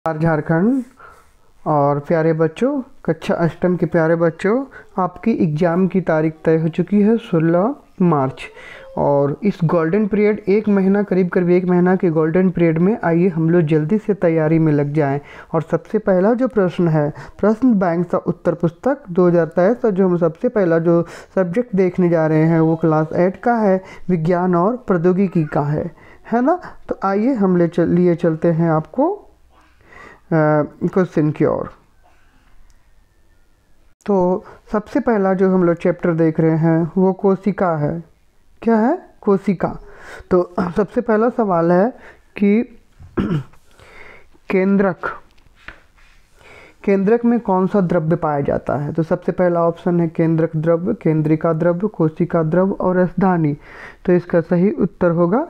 झारखंड और प्यारे बच्चों, कक्षा अष्टम के प्यारे बच्चों, आपकी एग्ज़ाम की तारीख तय हो चुकी है 16 मार्च। और इस गोल्डन पीरियड एक महीना, करीब एक महीना के गोल्डन पीरियड में आइए हम लोग जल्दी से तैयारी में लग जाएं। और सबसे पहला जो प्रश्न है, प्रश्न बैंक सा उत्तर पुस्तक 2023 का जो हम सबसे पहला जो सब्जेक्ट देखने जा रहे हैं वो क्लास 8 का है, विज्ञान और प्रौद्योगिकी का है ना। तो आइए हम लिए चलते हैं आपको क्वेश्चन की ओर। तो सबसे पहला जो हम लोग चैप्टर देख रहे हैं वो कोशिका है। क्या है? कोशिका। तो सबसे पहला सवाल है कि केंद्रक में कौन सा द्रव्य पाया जाता है। तो सबसे पहला ऑप्शन है केंद्रक द्रव्य, केंद्रिका द्रव्य, कोशिका द्रव्य और राजधानी। तो इसका सही उत्तर होगा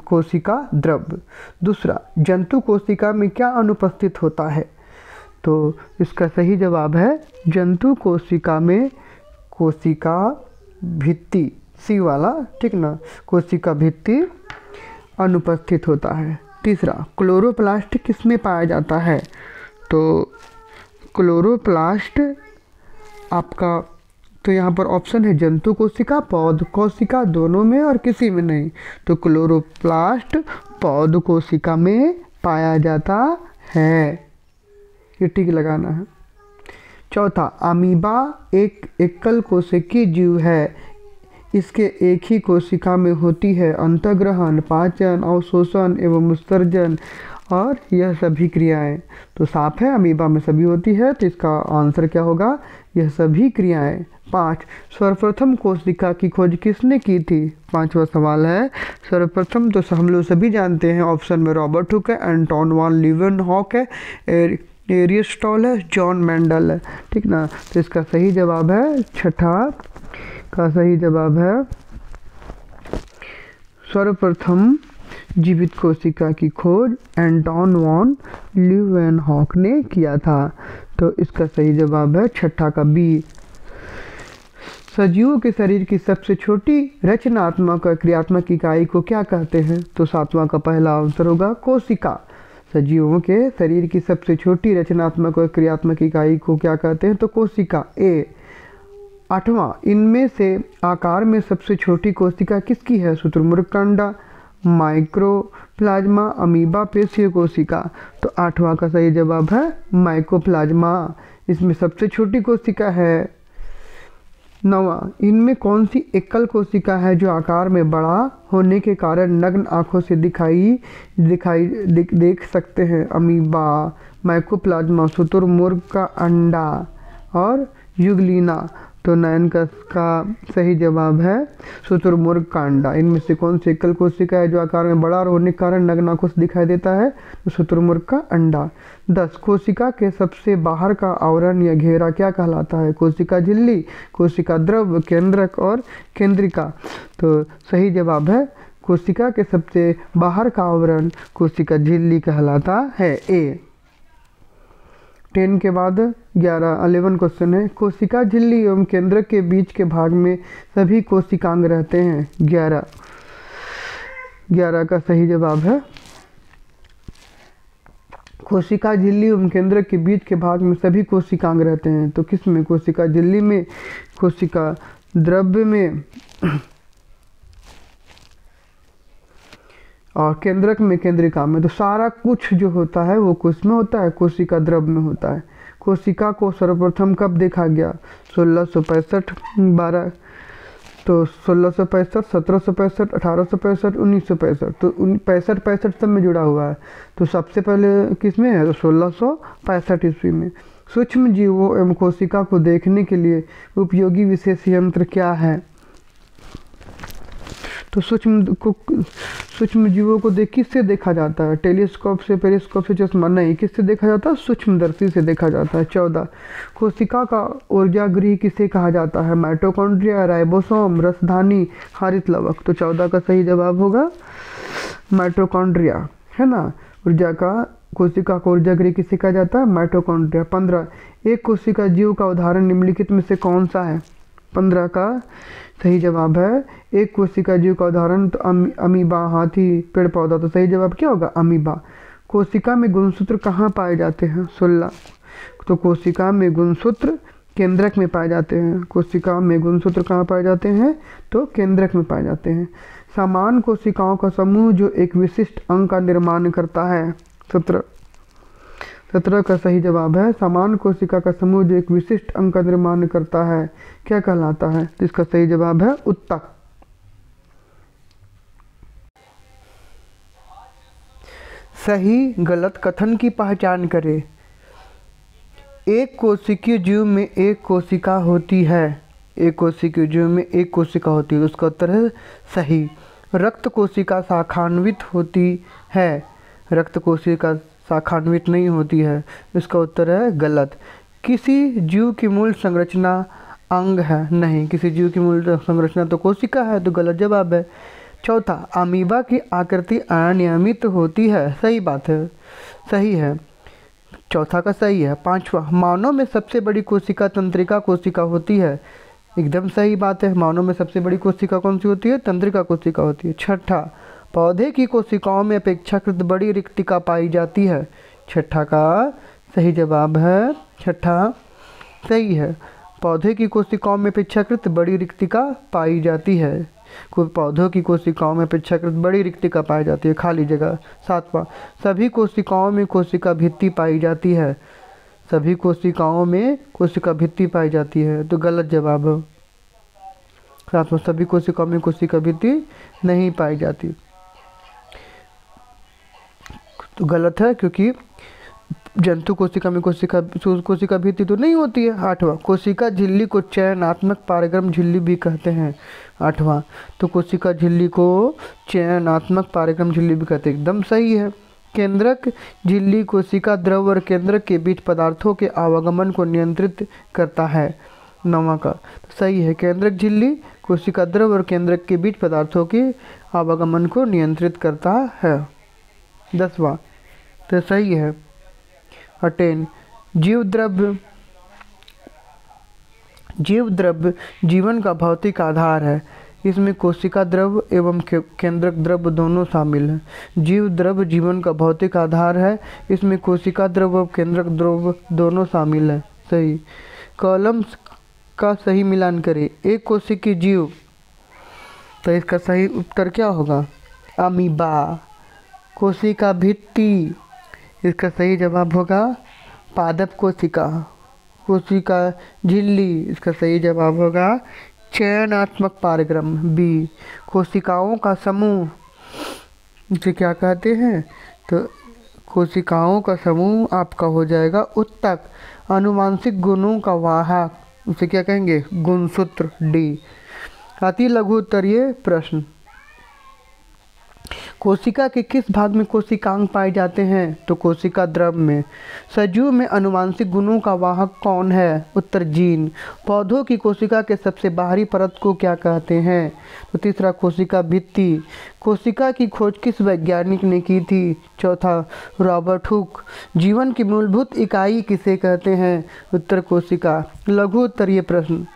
कोशिका द्रव्य। दूसरा, जंतु कोशिका में क्या अनुपस्थित होता है। तो इसका सही जवाब है जंतु कोशिका में कोशिका भित्ति, सी वाला, ठीक ना, कोशिका भित्ति अनुपस्थित होता है। तीसरा, क्लोरोप्लास्ट किसमें पाया जाता है। तो क्लोरोप्लास्ट आपका, तो यहाँ पर ऑप्शन है जंतु कोशिका, पौध कोशिका, दोनों में और किसी में नहीं। तो क्लोरोप्लास्ट पौध कोशिका में पाया जाता है, ये टिक लगाना है। चौथा, अमीबा एक एकल कोशिकीय जीव है, इसके एक ही कोशिका में होती है अंतःग्रहण, पाचन, अवशोषण एवं उत्सर्जन और यह सभी क्रियाएं। तो साफ है अमीबा में सभी होती है, तो इसका आंसर क्या होगा, यह सभी क्रियाएं। 5, सर्वप्रथम कोशिका की खोज किसने की थी। पांचवा सवाल है सर्वप्रथम, तो हम लोग सभी जानते हैं, ऑप्शन में रॉबर्ट हुक है, एंटोन वान लीeuwenhoek है, एरिस्टॉटल है, जॉन मेंडल है, ठीक ना। तो इसका सही जवाब है, छठा का सही जवाब है सर्वप्रथम जीवित कोशिका की खोज एंटोन वान लीeuwenhoek ने किया था। तो इसका सही जवाब है छठा का बी। सजीवों के शरीर की सबसे छोटी रचनात्मक और क्रियात्मक इकाई को क्या कहते हैं। तो सातवां का पहला आंसर होगा कोशिका। सजीवों के शरीर की सबसे छोटी रचनात्मक और क्रियात्मक इकाई को क्या कहते हैं। तो कोशिका, ए। आठवां, इनमें से आकार में सबसे छोटी कोशिका किसकी है। शुतुरमुर्ग का अंडा, माइक्रोप्लाज्मा, अमीबा, पेशीय कोशिका। तो आठवां का सही जवाब है माइकोप्लाज्मा, इसमें सबसे छोटी कोशिका है। नौवां, इनमें कौन सी एकल कोशिका है जो आकार में बड़ा होने के कारण नग्न आंखों से देख सकते हैं। अमीबा, माइकोप्लाज्मा, शुतुरमुर्ग का अंडा और युगलिना। तो 9 का सही जवाब है शुतुरमुर्ग का अंडा। इनमें से कौन सी एकल कोशिका है जो आकार में बड़ा होने के कारण नग्न आंखों से दिखाई देता है। तो शुतुरमुर्ग का अंडा। 10, कोशिका के सबसे बाहर का आवरण या घेरा क्या कहलाता है। कोशिका झिल्ली, कोशिका द्रव्य, केंद्रक और केंद्रिका। तो सही जवाब है कोशिका के सबसे बाहर का आवरण कोशिका झिल्ली कहलाता है, ए। 10 के बाद 11 क्वेश्चन है, कोशिका झिल्ली एवं केंद्रक के बीच के भाग में सभी कोशिकांग रहते हैं। 11 का सही जवाब है कोशिका झिल्ली एवं केंद्रक के बीच के भाग में सभी कोशिकांग रहते हैं। तो किस में, कोशिका झिल्ली में, कोशिका द्रव्य में और केंद्रक में, केंद्रिका में। तो सारा कुछ जो होता है वो किस में होता है, कोशिका द्रव्य में होता है। कोशिका को सर्वप्रथम कब देखा गया। 1665, 12, तो 1665, 1765, 1865, 1965। तो 65 सब में जुड़ा हुआ है। तो सबसे पहले किस में है, तो 1665 ईस्वी में। सूक्ष्म जीवों एवं कोशिका को देखने के लिए उपयोगी विशेष यंत्र क्या है। तो सूक्ष्म जीवों को किससे देखा जाता है। टेलीस्कोप से, पेरिस्कोप से, चश्मा नहीं, किससे देखा जाता है, सूक्ष्मदर्शी से देखा जाता है। 14, कोशिका का ऊर्जा गृह किसे कहा जाता है। माइटोकॉन्ड्रिया, राइबोसोम, रसधानी, हरित लवक। तो 14 का सही जवाब होगा माइटोकॉन्ड्रिया, है ना। कोशिका का ऊर्जा गृह किसे कहा जाता है, माइटोकॉन्ड्रिया। 15, एक कोशिका जीव का उदाहरण निम्नलिखित में से कौन सा है। 15 का सही जवाब है एक कोशिका जीव का उदाहरण। तो अमीबा, हाथी, पेड़ पौधा। तो सही जवाब क्या होगा, अमीबा। कोशिका में गुणसूत्र कहाँ पाए जाते हैं? 16। तो कोशिका में गुणसूत्र केंद्रक में पाए जाते हैं। कोशिका में गुणसूत्र कहाँ पाए जाते हैं? तो केंद्रक में पाए जाते हैं। समान कोशिकाओं का समूह जो एक विशिष्ट अंग का निर्माण करता है। 17 का सही जवाब है समान कोशिका का समूह जो एक विशिष्ट अंग का निर्माण करता है क्या कहलाता है? तो इसका सही जवाब है उत्तक। सही गलत कथन की पहचान करें। एक कोशिकीय जीव में एक कोशिका होती है। एक कोशिकीय जीव में एक कोशिका होती है, उसका उत्तर है सही। रक्त कोशिका शाखान्वित होती है। रक्त कोशिका शाखान्वित नहीं होती है, इसका उत्तर है गलत। किसी जीव की मूल संरचना अंग है? नहीं, किसी जीव की मूल संरचना तो कोशिका है, तो गलत जवाब है। चौथा, अमीबा की आकृति अनियमित होती है। सही बात है, सही है, चौथा का सही है। पांचवा, मानव में सबसे बड़ी कोशिका तंत्रिका कोशिका होती है। एकदम सही बात है, मानव में सबसे बड़ी कोशिका कौन सी होती है? तंत्रिका कोशिका होती है। छठा, पौधे की कोशिकाओं में अपेक्षाकृत बड़ी रिक्तिका पाई जाती है। छठा का सही जवाब है, छठा सही है। पौधे की कोशिकाओं में अपेक्षाकृत बड़ी रिक्तिका पाई जाती है। पौधों की कोशिकाओं में अपेक्षाकृत बड़ी रिक्तिका पाई जाती है, खाली जगह। सातवां, सभी कोशिकाओं में कोशिका भित्ति पाई जाती है। सभी कोशिकाओं में कोशिका भित्ति पाई जाती है, तो गलत जवाब है। सातवां, सभी कोशिकाओं में कोशिका भित्ति नहीं पाई जाती, तो गलत है, क्योंकि जंतु कोशिका में कोशिका भित्ति तो नहीं होती है। आठवां, कोशिका झिल्ली को चयनात्मक पारगम्य झिल्ली भी कहते हैं। आठवां, तो कोशिका झिल्ली को चयनात्मक पारगम्य झिल्ली भी कहते हैं, एकदम सही है। केंद्रक झिल्ली कोशिका द्रव और केंद्रक के बीच पदार्थों के आवागमन को नियंत्रित करता है। नौवां का तो सही है, केंद्रक झिल्ली कोशिका द्रव और केंद्रक के बीच पदार्थों के आवागमन को नियंत्रित करता है। 10वां तो सही है। 10, जीव द्रव्य जीवन का भौतिक आधार है। इसमें कोशिका द्रव एवं केंद्रक द्रव दोनों शामिल हैं। जीव द्रव्य जीवन का भौतिक आधार है, इसमें कोशिका द्रव और केंद्रक द्रव दोनों शामिल हैं। सही। कॉलम का सही मिलान करें। एक कोशिकीय जीव, तो इसका सही उत्तर क्या होगा? अमीबा। कोशिका भित्ति, इसका सही जवाब होगा पादप कोशिका। कोशिका झिल्ली, इसका सही जवाब होगा चयनात्मक पारगम बी। कोशिकाओं का समूह, इसे क्या कहते हैं? तो कोशिकाओं का समूह आपका हो जाएगा उत्तक। आनुवांशिक गुणों का वाहक, उसे क्या कहेंगे? गुणसूत्र डी। अति लघु उत्तरीय प्रश्न, कोशिका के किस भाग में कोशिकांग पाए जाते हैं? तो कोशिका द्रव में। सजीव में आनुवांशिक गुणों का वाहक कौन है? उत्तर जीन। पौधों की कोशिका के सबसे बाहरी परत को क्या कहते हैं? तो तीसरा कोशिका भित्ति। कोशिका की खोज किस वैज्ञानिक ने की थी? चौथा रॉबर्ट हुक। जीवन की मूलभूत इकाई किसे कहते हैं? उत्तर कोशिका। लघु उत्तरीय प्रश्न,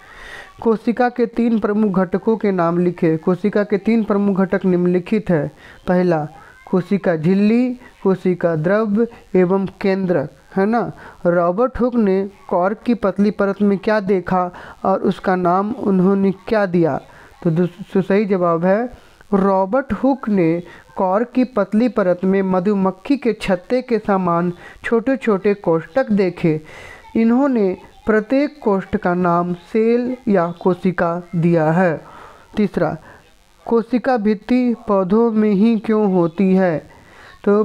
कोशिका के 3 प्रमुख घटकों के नाम लिखे। कोशिका के 3 प्रमुख घटक निम्नलिखित है। पहला कोशिका झिल्ली, कोशिका द्रव एवं केंद्रक, है ना। रॉबर्ट हुक ने कॉर्क की पतली परत में क्या देखा और उसका नाम उन्होंने क्या दिया? तो सही जवाब है, रॉबर्ट हुक ने कॉर्क की पतली परत में मधुमक्खी के छत्ते के समान छोटे छोटे कोष्ठक देखे। इन्होंने प्रत्येक कोष्ठ का नाम सेल या कोशिका दिया है। तीसरा, कोशिका भित्ति पौधों में ही क्यों होती है? तो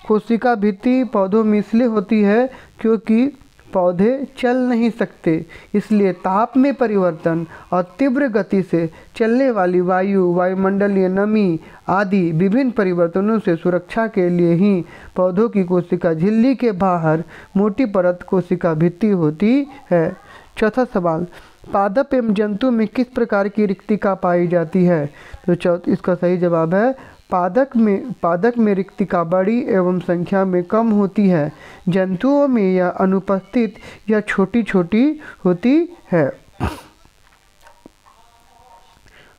कोशिका भित्ति पौधों में इसलिए होती है क्योंकि पौधे चल नहीं सकते, इसलिए ताप में परिवर्तन और तीव्र गति से चलने वाली वायु, वायुमंडलीय नमी आदि विभिन्न परिवर्तनों से सुरक्षा के लिए ही पौधों की कोशिका झिल्ली के बाहर मोटी परत कोशिका भित्ति होती है। चौथा सवाल, पादप एवं जंतु में किस प्रकार की रिक्तिका पाई जाती है? तो इसका सही जवाब है, पादप में रिक्तिका बड़ी एवं संख्या में कम होती है। जंतुओं में यह अनुपस्थित या छोटी छोटी होती है।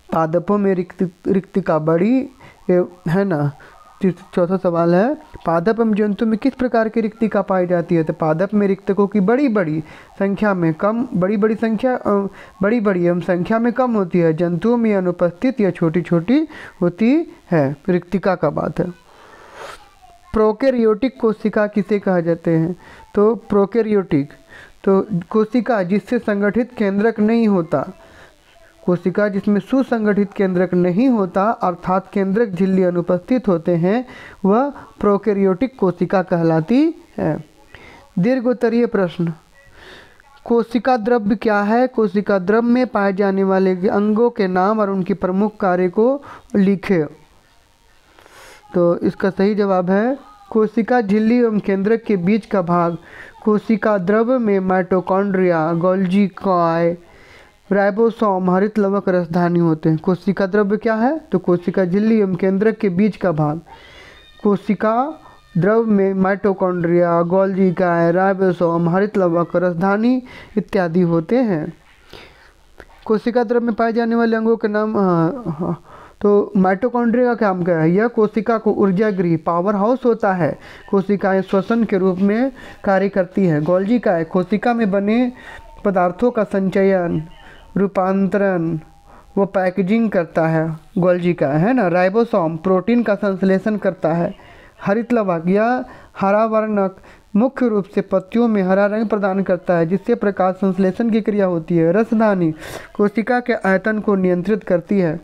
पादपों में रिक्तिका बड़ी है ना, चौथा सवाल है, पादप एवं जंतु में किस प्रकार की रिक्तिका पाई जाती है? तो पादप में रिक्तकों की बड़ी बड़ी संख्या में कम बड़ी बड़ी एवं संख्या में कम होती है। जंतुओं में अनुपस्थित या छोटी छोटी होती है। रिक्तिका का बात है। प्रोकैरियोटिक कोशिका किसे कहा जाते हैं? तो प्रोकैरियोटिक तो कोशिका जिससे संगठित केंद्रक नहीं होता, कोशिका जिसमें सुसंगठित केंद्रक नहीं होता अर्थात केंद्रक झिल्ली अनुपस्थित होते हैं, वह प्रोकैरियोटिक कोशिका कहलाती है। दीर्घोत्तरीय प्रश्न, कोशिका द्रव्य क्या है? कोशिका द्रव्य में पाए जाने वाले अंगों के नाम और उनकी प्रमुख कार्य को लिखें। तो इसका सही जवाब है कोशिका झिल्ली एवं केंद्रक के बीच का भाग। कोशिका द्रव्य में माइटोकॉन्ड्रिया, गोल्जी कॉय, राइबोसोम, हरित लवक, रसधानी होते हैं। कोशिका द्रव्य क्या है? तो कोशिका झिल्ली एवं केंद्रक के बीच का भाग। कोशिका द्रव्य में माइटोकॉन्ड्रिया, गोल्जी कॉय, राइबोसोम, हरित लवक, रसधानी इत्यादि होते हैं। कोशिका द्रव्य में पाए जाने वाले अंगों के नाम, तो माइटोकॉन्ड्रिया का काम क्या है? यह कोशिका को ऊर्जा गृह पावर हाउस होता है। कोशिकाएं श्वसन के रूप में कार्य करती हैं। गोल्जी कॉय कोशिका में बने पदार्थों का संचयन, रूपांतरण व पैकेजिंग करता है। गोल्जी कॉय है ना। राइबोसोम प्रोटीन का संश्लेषण करता है। हरित लवक यह हरा वर्णक मुख्य रूप से पत्तियों में हरा रंग प्रदान करता है जिससे प्रकाश संश्लेषण की क्रिया होती है। रसधानी कोशिका के आयतन को नियंत्रित करती है।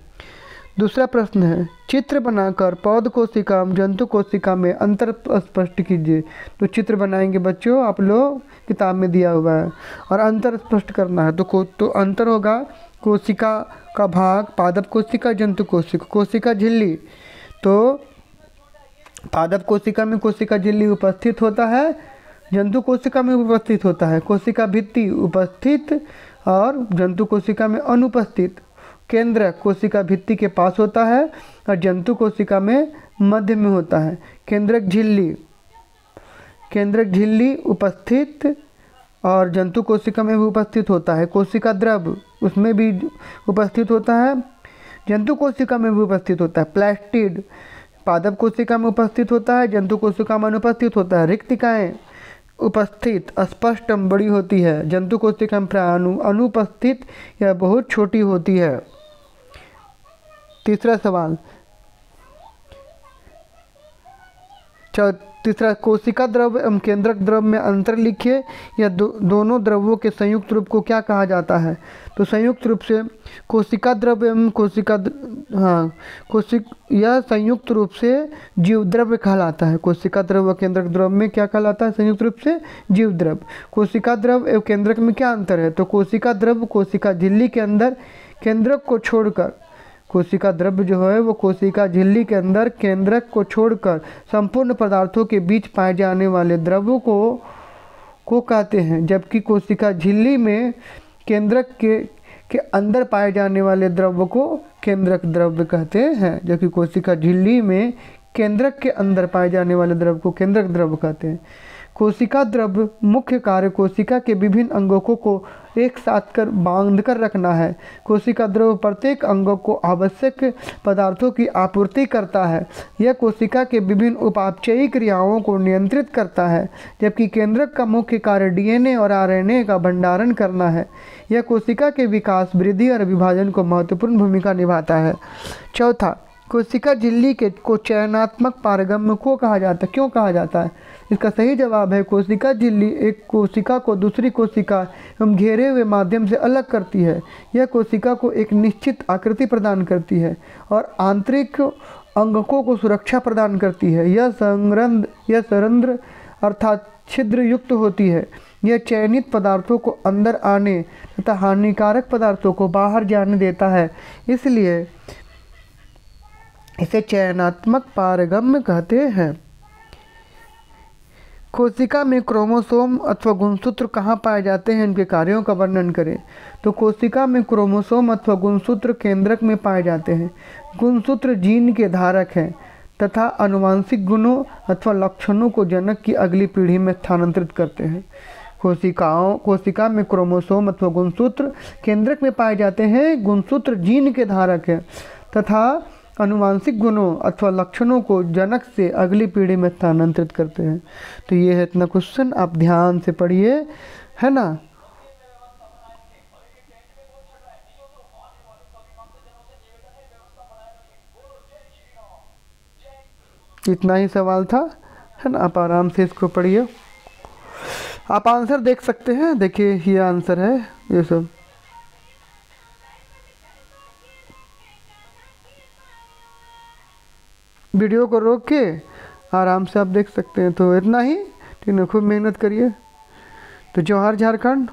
दूसरा प्रश्न है, चित्र बनाकर पौध कोशिका एवं जंतु कोशिका में अंतर स्पष्ट कीजिए। तो चित्र बनाएंगे बच्चों, आप लोग किताब में दिया हुआ है और अंतर स्पष्ट करना है। तो अंतर होगा कोशिका का भाग, पादप कोशिका, जंतु कोशिका। कोशिका झिल्ली, तो पादप कोशिका में कोशिका झिल्ली उपस्थित होता है, जंतु कोशिका में उपस्थित होता है। कोशिका भित्ति उपस्थित और जंतु कोशिका में अनुपस्थित। केंद्रक कोशिका भित्ति के पास होता है और जंतु कोशिका में मध्य में होता है। केंद्रक झिल्ली उपस्थित और जंतु कोशिका में भी उपस्थित होता है। कोशिका द्रव्य उसमें भी उपस्थित होता है, जंतु कोशिका में भी उपस्थित होता है। प्लास्टिड पादप कोशिका में उपस्थित होता है, जंतु कोशिका में अनुपस्थित होता है। रिक्तिकाएं उपस्थित स्पष्ट बड़ी होती है, जंतु कोशिका में प्राय अनुपस्थित या बहुत छोटी होती है। तीसरा सवाल, तीसरा, कोशिका द्रव्य एवं केंद्रक द्रव्य में अंतर लिखिए। या दोनों द्रव्यों के संयुक्त रूप को क्या कहा जाता है? तो संयुक्त रूप से कोशिका द्रव्य एवं यह संयुक्त रूप से जीव द्रव्य कहलाता है। कोशिका द्रव्य व केंद्रक द्रव्य में क्या कहलाता है? संयुक्त रूप से जीव द्रव्य। कोशिका द्रव्य एवं केंद्रक में क्या अंतर है? तो कोशिका द्रव्य कोशिका झिल्ली के अंदर केंद्रक को छोड़कर, कोशिका द्रव्य जो है वो कोशिका झिल्ली के अंदर केंद्रक को छोड़कर संपूर्ण पदार्थों के बीच पाए जाने वाले द्रव्यों को कहते हैं, जबकि कोशिका झिल्ली में केंद्रक के अंदर पाए जाने वाले द्रव्य को केंद्रक द्रव्य कहते हैं, जबकि कोशिका झिल्ली में केंद्रक के अंदर पाए जाने वाले द्रव्य को केंद्रक द्रव्य कहते हैं। कोशिका द्रव्य मुख्य कार्य कोशिका के विभिन्न अंगों को एक साथ बांध कर रखना है। कोशिका द्रव्य प्रत्येक अंगों को आवश्यक पदार्थों की आपूर्ति करता है। यह कोशिका के विभिन्न उपापचयी क्रियाओं को नियंत्रित करता है, जबकि केंद्रक का मुख्य कार्य डीएनए और आरएनए का भंडारण करना है। यह कोशिका के विकास, वृद्धि और विभाजन को महत्वपूर्ण भूमिका निभाता है। चौथा, कोशिका झिल्ली को चयनात्मक पारगम्य को कहा जाता है। क्यों कहा जाता है? इसका सही जवाब है कोशिका झिल्ली एक कोशिका को दूसरी कोशिका एवं घेरे हुए माध्यम से अलग करती है। यह कोशिका को एक निश्चित आकृति प्रदान करती है और आंतरिक अंगकों को सुरक्षा प्रदान करती है। यह संरंध्र अर्थात छिद्र युक्त होती है। यह चयनित पदार्थों को अंदर आने तथा हानिकारक पदार्थों को बाहर जाने देता है, इसलिए इसे चयनात्मक पारगम्य कहते हैं। कोशिका में क्रोमोसोम अथवा गुणसूत्र कहाँ पाए जाते हैं? इनके कार्यों का वर्णन करें। तो कोशिका में क्रोमोसोम अथवा गुणसूत्र केंद्रक में पाए जाते हैं। गुणसूत्र जीन के धारक हैं तथा आनुवंशिक गुणों अथवा लक्षणों को जनक की अगली पीढ़ी में स्थानांतरित करते हैं। कोशिका में क्रोमोसोम अथवा गुणसूत्र केंद्रक में पाए जाते हैं। गुणसूत्र जीन के धारक हैं तथा अनुवांशिक गुणों अथवा लक्षणों को जनक से अगली पीढ़ी में स्थानांतरित करते हैं। तो ये है इतना क्वेश्चन, आप ध्यान से पढ़िए, है ना। इतना ही सवाल था, है ना। आप आराम से इसको पढ़िए, आप आंसर देख सकते हैं। देखिए ये आंसर है, ये सब वीडियो को रोक के आराम से आप देख सकते हैं। तो इतना ही, ठीक है, खूब मेहनत करिए। तो जोहार झारखंड।